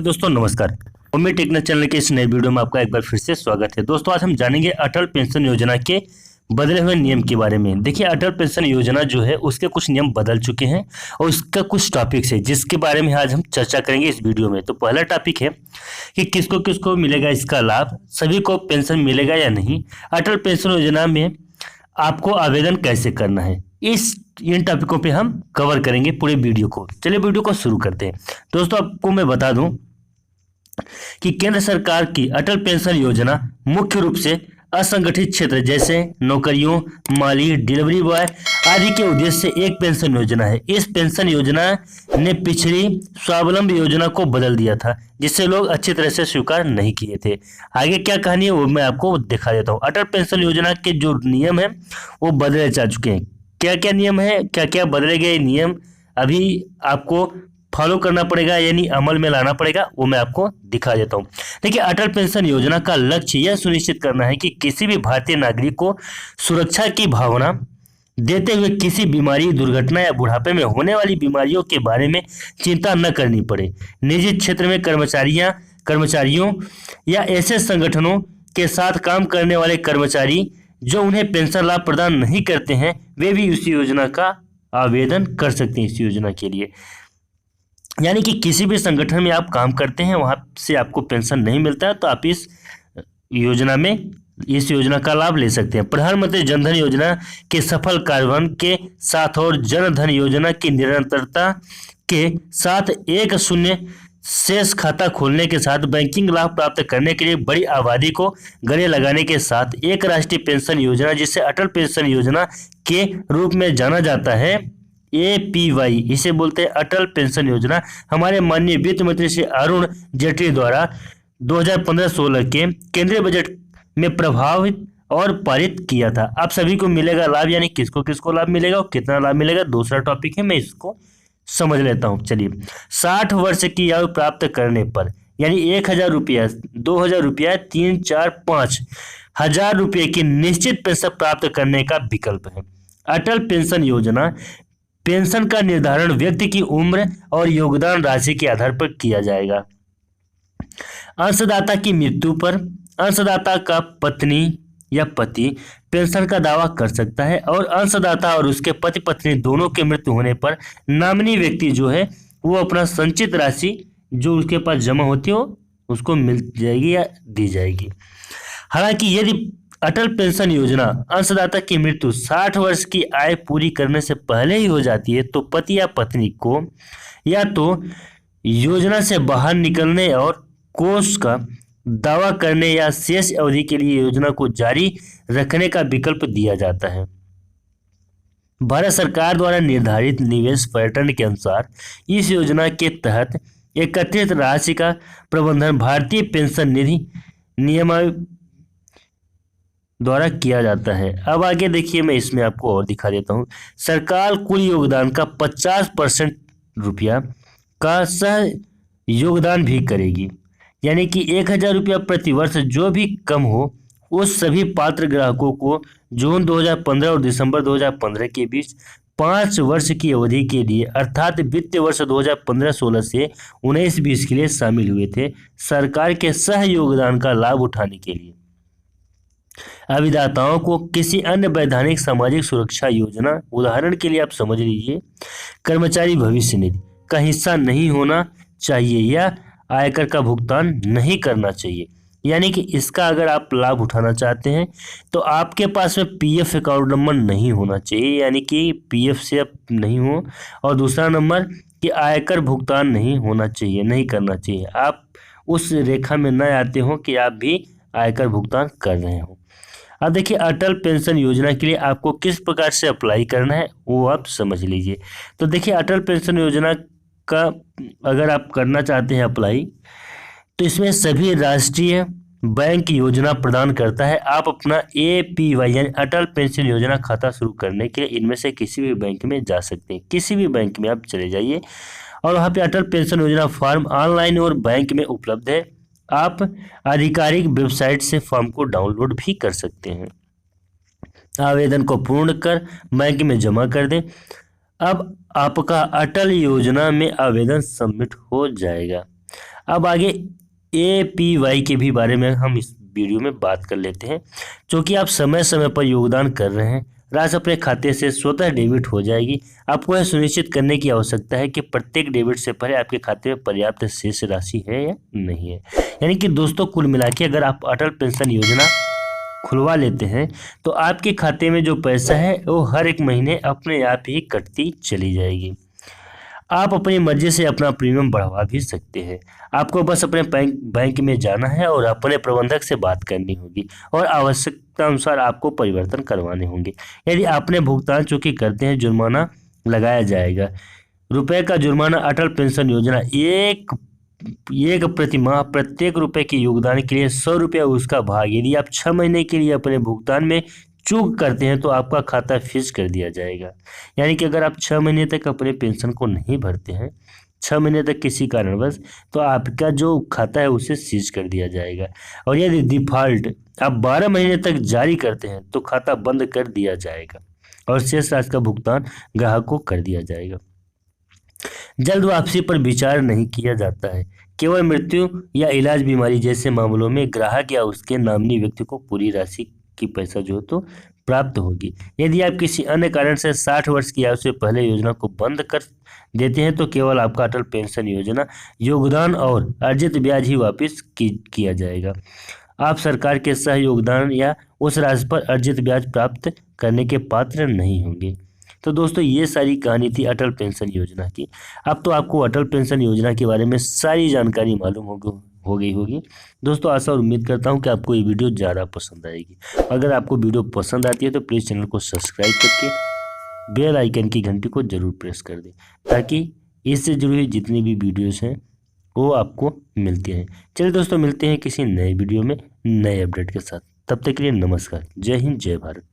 दोस्तों नमस्कार। उम्मीद टेक्निकल चैनल के इस नए वीडियो में आपका एक बार फिर से स्वागत है। दोस्तों आज हम जानेंगे अटल पेंशन योजना के बदले हुए नियम के बारे में। देखिए अटल पेंशन योजना जो है उसके कुछ नियम बदल चुके हैं और उसका कुछ टॉपिक्स है जिसके बारे में आज हम चर्चा करेंगे इस वीडियो में। तो पहला टॉपिक है कि किसको किसको मिलेगा इसका लाभ, सभी को पेंशन मिलेगा या नहीं, अटल पेंशन योजना में आपको आवेदन कैसे करना है, इन टॉपिकों पे हम कवर करेंगे पूरे वीडियो को। चलिए वीडियो को शुरू करते हैं। दोस्तों आपको मैं बता दूं कि केंद्र सरकार की अटल पेंशन योजना मुख्य रूप से असंगठित क्षेत्र जैसे नौकरियों, माली, डिलीवरी बॉय आदि के उद्देश्य से एक पेंशन योजना है। इस पेंशन योजना ने पिछड़ी स्वावलंबी योजना को बदल दिया था जिसे लोग अच्छी तरह से स्वीकार नहीं किए थे। आगे क्या कहानी है वो मैं आपको दिखा देता हूँ। अटल पेंशन योजना के जो नियम है वो बदले जा चुके हैं। क्या क्या नियम है, क्या क्या बदले गए नियम अभी आपको फॉलो करना पड़ेगा यानी अमल में लाना पड़ेगा, वो मैं आपको दिखा देता हूँ। देखिए अटल पेंशन योजना का लक्ष्य यह सुनिश्चित करना है कि किसी भी भारतीय नागरिक को सुरक्षा की भावना देते हुए किसी बीमारी, दुर्घटना या बुढ़ापे में होने वाली बीमारियों के बारे में चिंता न करनी पड़े। निजी क्षेत्र में कर्मचारियों या ऐसे संगठनों के साथ काम करने वाले कर्मचारी जो उन्हें पेंशन लाभ प्रदान नहीं करते हैं वे भी इस योजना का आवेदन कर सकते हैं। इस योजना के लिए यानी कि किसी भी संगठन में आप काम करते हैं वहां से आपको पेंशन नहीं मिलता है तो आप इस योजना का लाभ ले सकते हैं। प्रधानमंत्री जन धन योजना के सफल कार्यान्वयन के साथ और जन धन योजना की निरंतरता के साथ एक शून्य शेष खाता खोलने के साथ बैंकिंग लाभ प्राप्त करने के लिए बड़ी आबादी को गले लगाने के साथ एक राष्ट्रीय पेंशन योजना जिसे अटल पेंशन योजना के रूप में जाना जाता है, APY इसे बोलते हैं अटल पेंशन योजना, हमारे माननीय वित्त मंत्री श्री अरुण जेटली द्वारा 2015-16 के केंद्रीय बजट में प्रभावित और पारित किया था। आप सभी को मिलेगा लाभ, यानी किसको किसको लाभ मिलेगा और कितना लाभ मिलेगा दूसरा टॉपिक है, मैं इसको समझ लेता हूँ। चलिए 60 वर्ष की आयु प्राप्त करने पर यानी 1000 रुपया, 2000 रुपया, 3, 4, 5 हजार रुपये की निश्चित पेंशन प्राप्त करने का विकल्प है। अटल पेंशन योजना पेंशन का निर्धारण व्यक्ति की उम्र और योगदान राशि के आधार पर किया जाएगा। अंशदाता की मृत्यु पर अंशदाता का पत्नी या पति पेंशन का दावा कर सकता है और अंशदाता और उसके पति पत्नी दोनों के मृत्यु होने पर नामिनी व्यक्ति जो है वो अपना संचित राशि जो उसके पास जमा होती हो उसको मिल जाएगी या दी जाएगी। हालांकि यदि अटल पेंशन योजना अंशदाता की मृत्यु 60 वर्ष की आय पूरी करने से पहले ही हो जाती है तो पति या पत्नी को या तो योजना से बाहर निकलने और कोष का दावा करने या शेष अवधि के लिए योजना को जारी रखने का विकल्प दिया जाता है। भारत सरकार द्वारा निर्धारित निवेश पैटर्न के अनुसार इस योजना के तहत एकत्रित राशि का प्रबंधन भारतीय पेंशन निधि नियमावली द्वारा किया जाता है। अब आगे देखिए मैं इसमें आपको और दिखा देता हूँ। सरकार कुल योगदान का 50% रुपया का सह योगदान भी करेगी, यानी कि 1000 रुपया प्रति वर्ष जो भी कम हो उस सभी पात्र ग्राहकों को जून 2015 और दिसंबर 2015 के बीच 5 वर्ष की अवधि के लिए अर्थात वित्तीय वर्ष 2015-16 से 19-20 के लिए शामिल हुए थे सरकार के सह योगदान का लाभ उठाने के लिए। अभिदाताओं को किसी अन्य वैधानिक सामाजिक सुरक्षा योजना, उदाहरण के लिए आप समझ लीजिए कर्मचारी भविष्य निधि का हिस्सा नहीं होना चाहिए या आयकर का भुगतान नहीं करना चाहिए। यानी कि इसका अगर आप लाभ उठाना चाहते हैं तो आपके पास में PF अकाउंट नंबर नहीं होना चाहिए, यानी कि PF से आप नहीं हो, और दूसरा नंबर कि आयकर भुगतान नहीं होना चाहिए, नहीं करना चाहिए। आप उस रेखा में न आते हो कि आप भी आयकर भुगतान कर रहे हो। अब देखिए अटल पेंशन योजना के लिए आपको किस प्रकार से अप्लाई करना है वो आप समझ लीजिए। तो देखिए अटल पेंशन योजना का अगर आप करना चाहते हैं अप्लाई तो इसमें सभी राष्ट्रीय बैंक योजना प्रदान करता है। आप अपना APY यानी अटल पेंशन योजना खाता शुरू करने के लिए इनमें से किसी भी बैंक में जा सकते हैं। किसी भी बैंक में आप चले जाइए और वहाँ पे अटल पेंशन योजना फॉर्म ऑनलाइन और बैंक में उपलब्ध है। आप आधिकारिक वेबसाइट से फॉर्म को डाउनलोड भी कर सकते हैं। आवेदन को पूर्ण कर बैंक में जमा कर दें। अब आपका अटल योजना में आवेदन सबमिट हो जाएगा। अब आगे APY के भी बारे में हम इस वीडियो में बात कर लेते हैं। क्योंकि आप समय समय पर योगदान कर रहे हैं, राशि अपने खाते से स्वतः डेबिट हो जाएगी। आपको यह सुनिश्चित करने की आवश्यकता है कि प्रत्येक डेबिट से पहले आपके खाते में पर्याप्त शेष राशि है या नहीं है। यानी कि दोस्तों कुल मिला के अगर आप अटल पेंशन योजना खुलवा लेते हैं तो आपके खाते में जो पैसा है वो हर एक महीने अपने आप ही कटती चली जाएगी। आप अपनी मर्जी से अपना प्रीमियम बढ़वा भी सकते हैं। आपको बस अपने बैंक में जाना है और अपने प्रबंधक से बात करनी होगी और आवश्यकता अनुसार आपको परिवर्तन करवाने होंगे। यदि आपने भुगतान चूकी करते हैं, जुर्माना लगाया जाएगा। रुपए का जुर्माना अटल पेंशन योजना एक एक प्रति माह प्रत्येक रुपए के योगदान के लिए 100 रुपया उसका भाग यदि आप 6 महीने के लिए अपने भुगतान में चूक करते हैं तो आपका खाता फ्रीज कर दिया जाएगा। यानी कि अगर आप 6 महीने तक अपने पेंशन को नहीं भरते हैं, 6 महीने तक किसी कारणवश, तो आपका जो खाता है उसे सीज कर दिया जाएगा। और यदि डिफॉल्ट आप 12 महीने तक जारी करते हैं तो खाता बंद कर दिया जाएगा और शेष राशि का भुगतान ग्राहक को कर दिया जाएगा। जल्द वापसी पर विचार नहीं किया जाता है। केवल मृत्यु या इलाज बीमारी जैसे मामलों में ग्राहक या उसके नामिनी व्यक्ति को पूरी राशि की पैसा जो है तो प्राप्त होगी। यदि आप किसी अन्य कारण से 60 वर्ष की आयु से पहले योजना को बंद कर देते हैं तो केवल आपका अटल पेंशन योजना योगदान और अर्जित ब्याज ही वापस किया जाएगा। आप सरकार के सह योगदान या उस राशि पर अर्जित ब्याज प्राप्त करने के पात्र नहीं होंगे। तो दोस्तों ये सारी कहानी थी अटल पेंशन योजना की। अब तो आपको अटल पेंशन योजना के बारे में सारी जानकारी मालूम हो गई होगी। दोस्तों आशा और उम्मीद करता हूँ कि आपको ये वीडियो ज़्यादा पसंद आएगी। अगर आपको वीडियो पसंद आती है तो प्लीज़ चैनल को सब्सक्राइब करके बेल आइकन की घंटी को जरूर प्रेस कर दें ताकि इससे जुड़ी हुई जितनी भी वीडियोस हैं वो आपको मिलती हैं। चलिए दोस्तों मिलते हैं किसी नए वीडियो में नए अपडेट के साथ। तब तक के लिए नमस्कार। जय हिंद, जय भारत।